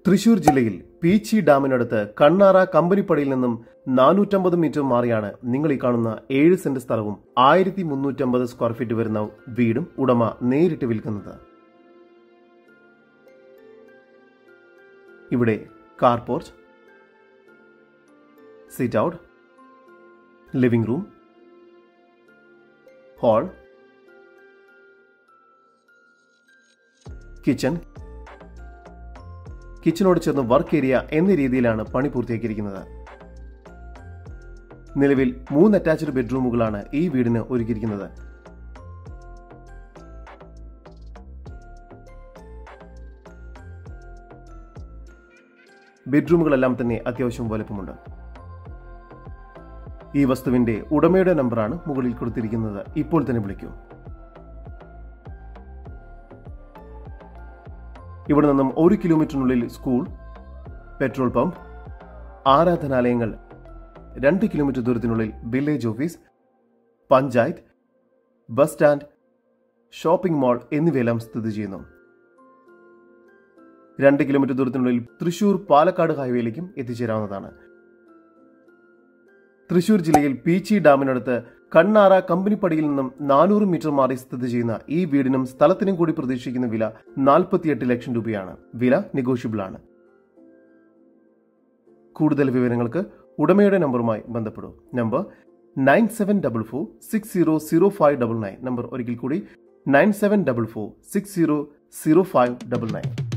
തൃശൂർ ജില്ലയിൽ പീച്ചി ഡാമിനടുത്ത് കണ്ണാറ കമ്പനിപ്പടിയിൽ നിന്നും 450 മീറ്റർ മാറിയാണ് നിങ്ങൾ ഈ കാണുന്ന 7 സെന്റ് സ്ഥലവും 1350 സ്ക്വയർ ഫീറ്റ് വരുന്ന വീടും ഉടമ നേരിട്ട് വിൽക്കുന്നത്. ഇവിടെ car porch, sit out, living room, hall, കിച്ചനോട് ചേർന്ന് വർക്ക് ഏരിയ എന്ന രീതിയിലാണ് പണി പൂർത്തിയാക്കിയിരിക്കുന്നത്. നിലവിൽ 3 അറ്റാച്ച്ഡ് ബെഡ്റൂമുകളാണ് ഈ വീടിന് ഒരുക്കിയിരിക്കുന്നത്. ബെഡ്റൂമുകളെല്ലാം തന്നെ അത്യാവശ്യം വലുപ്പമുണ്ട്. ഈ വസ്തുവിന്റെ ഉടമയുടെ നമ്പറാണ് മുകളിൽ കൊടുത്തിരിക്കുന്നത്. ഇപ്പോൾ തന്നെ വിളിക്കൂ. ഇവിടെ നിന്നും 1 കിലോമീറ്ററിനുള്ളിൽ സ്കൂൾ, പെട്രോൾ പമ്പ്, ആരാധനാലയങ്ങൾ, 2 കിലോമീറ്റർ ദൂരത്തിനുള്ളിൽ village office, panchayat, bus stand, shopping mall എന്നിവയെല്ലാം സ്ഥിതി ചെയ്യുന്നു. 2 കിലോമീറ്റർ ദൂരത്തിനുള്ളിൽ തൃശൂർ പാലക്കാട് ഹൈവേയിലേക്കും എത്തിച്ചേരാവുന്നതാണ്. തൃശൂർ ജില്ലയിൽ പീച്ചി ഡാമിനടുത്ത് കണ്ണാറ കമ്പനിപ്പടിയിൽ നിന്നും 400 മീറ്റർ മാറി സ്ഥിതി ചെയ്യുന്ന ഈ വീടിനും സ്ഥലത്തിനും കൂടി പ്രതീക്ഷിക്കുന്ന വില 48 ലക്ഷം രൂപയാണ്. വില നെഗോഷ്യബിൾ ആണ്. കൂടുതൽ വിവരങ്ങൾക്ക് ഉടമയുടെ നമ്പറുമായി ബന്ധപ്പെടൂ. നമ്പർ 9744600599. നമ്പർ ഒരിക്കൽ കൂടി 9744600599.